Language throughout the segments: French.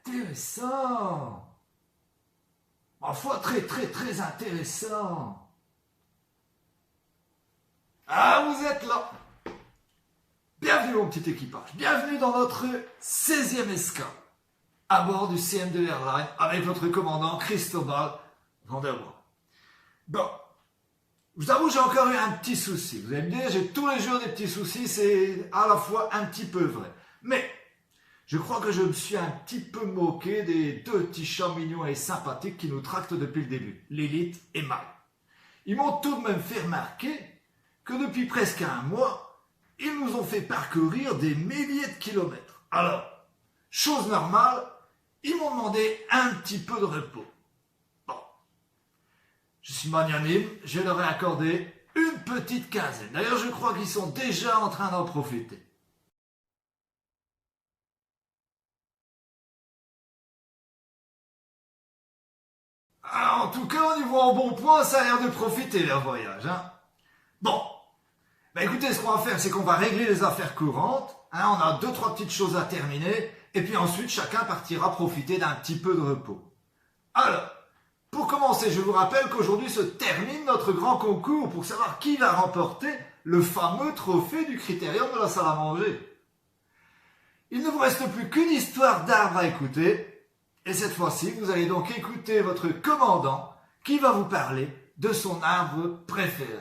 intéressant. Ma foi, très très très intéressant. Ah, vous êtes là. Bienvenue mon petit équipage. Bienvenue dans notre 16e escale. À bord du CM2 Airlines avec votre commandant Cristobal Vanderwaal. Bon, je vous avoue, j'ai encore eu un petit souci. Vous allez me dire, j'ai tous les jours des petits soucis, c'est à la fois un petit peu vrai. Mais, je crois que je me suis un petit peu moqué des deux petits chats mignons et sympathiques qui nous tractent depuis le début, Lilith et Mal. Ils m'ont tout de même fait remarquer que depuis presque un mois, ils nous ont fait parcourir des milliers de kilomètres. Alors, chose normale, ils m'ont demandé un petit peu de repos. Bon, je suis magnanime, je leur ai accordé une petite quinzaine. D'ailleurs, je crois qu'ils sont déjà en train d'en profiter. Ah, en tout cas, au niveau en bon point, ça a l'air de profiter leur voyage. Hein. Bon, bah écoutez, ce qu'on va faire, c'est qu'on va régler les affaires courantes. Hein, on a deux, trois petites choses à terminer. Et puis ensuite, chacun partira profiter d'un petit peu de repos. Alors, pour commencer, je vous rappelle qu'aujourd'hui se termine notre grand concours pour savoir qui va remporter le fameux trophée du critérium de la salle à manger. Il ne vous reste plus qu'une histoire d'arbre à écouter. Et cette fois-ci, vous allez donc écouter votre commandant qui va vous parler de son arbre préféré.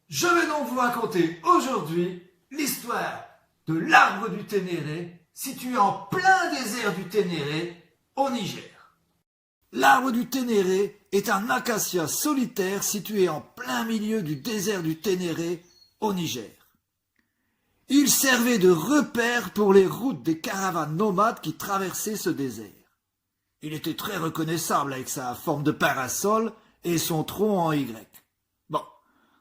Je vais donc vous raconter aujourd'hui l'histoire de l'arbre du Ténéré, situé en plein désert du Ténéré, au Niger. L'arbre du Ténéré est un acacia solitaire situé en plein milieu du désert du Ténéré, au Niger. Il servait de repère pour les routes des caravanes nomades qui traversaient ce désert. Il était très reconnaissable avec sa forme de parasol et son tronc en Y. Bon,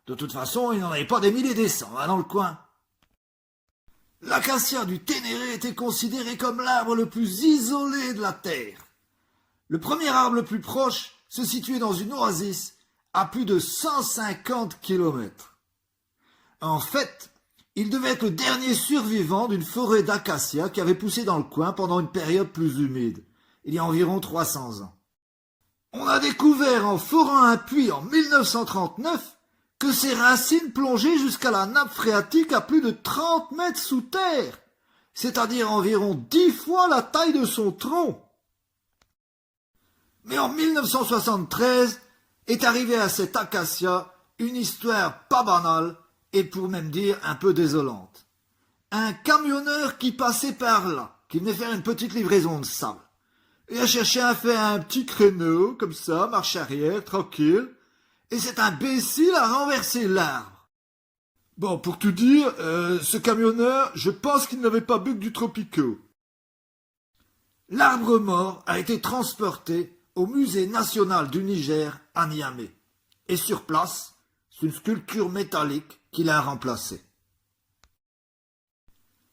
de toute façon, il n'en avait pas des milliers des cents dans le coin. L'acacia du Ténéré était considéré comme l'arbre le plus isolé de la Terre. Le premier arbre le plus proche se situait dans une oasis à plus de 150 kilomètres. En fait, il devait être le dernier survivant d'une forêt d'acacia qui avait poussé dans le coin pendant une période plus humide, il y a environ 300 ans. On a découvert en forant un puits en 1939 que ses racines plongeaient jusqu'à la nappe phréatique à plus de 30 mètres sous terre, c'est-à-dire environ 10 fois la taille de son tronc. Mais en 1973 est arrivée à cet acacia une histoire pas banale et pour même dire un peu désolante. Un camionneur qui passait par là, qui venait faire une petite livraison de sable, et a cherché à faire un petit créneau, comme ça, marche arrière, tranquille, et cet imbécile a renversé l'arbre. Bon, pour tout dire, ce camionneur, je pense qu'il n'avait pas bu que du Tropico. L'arbre mort a été transporté au musée national du Niger à Niamey. Et sur place, c'est une sculpture métallique qui l'a remplacé.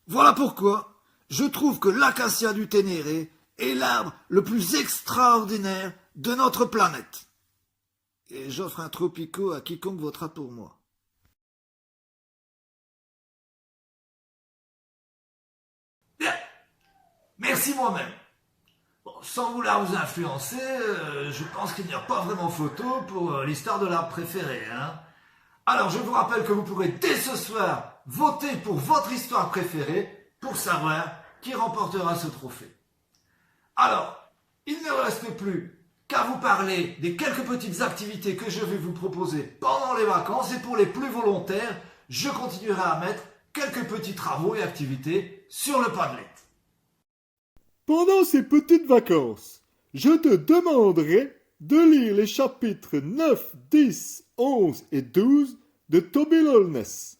Voilà pourquoi je trouve que l'acacia du Ténéré est l'arbre le plus extraordinaire de notre planète. Et j'offre un Tropico à quiconque votera pour moi. Bien, merci moi-même. Bon, sans vouloir vous influencer, je pense qu'il n'y a pas vraiment photo pour l'histoire de l'arbre préféré. Hein. Alors je vous rappelle que vous pourrez dès ce soir voter pour votre histoire préférée pour savoir qui remportera ce trophée. Alors, il ne reste plus qu'à vous parler des quelques petites activités que je vais vous proposer pendant les vacances et pour les plus volontaires, je continuerai à mettre quelques petits travaux et activités sur le Padlet. Pendant ces petites vacances, je te demanderai de lire les chapitres 9, 10, 11 et 12 de Toby Lowness.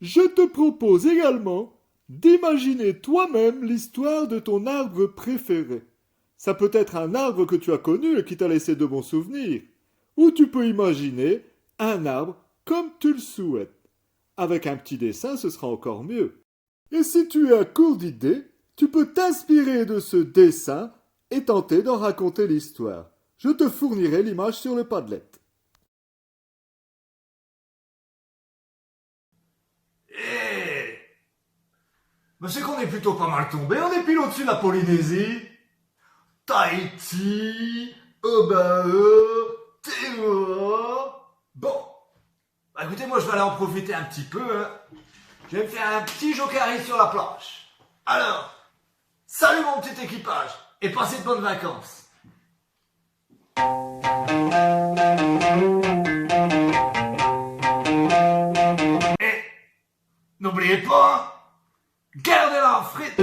Je te propose également d'imaginer toi-même l'histoire de ton arbre préféré. Ça peut être un arbre que tu as connu et qui t'a laissé de bons souvenirs. Ou tu peux imaginer un arbre comme tu le souhaites. Avec un petit dessin, ce sera encore mieux. Et si tu es à court d'idées, tu peux t'inspirer de ce dessin et tenter d'en raconter l'histoire. Je te fournirai l'image sur le Padlet. Et Ben, c'est qu'on est plutôt pas mal tombé. On est pile au-dessus de la Polynésie. Tahiti, Oahu, Théoa. Bon. Bah, écoutez, moi, je vais aller en profiter un petit peu. Hein. Je vais me faire un petit jokari sur la planche. Alors, salut mon petit équipage et passez de bonnes vacances. Et n'oubliez pas, gardez la frite.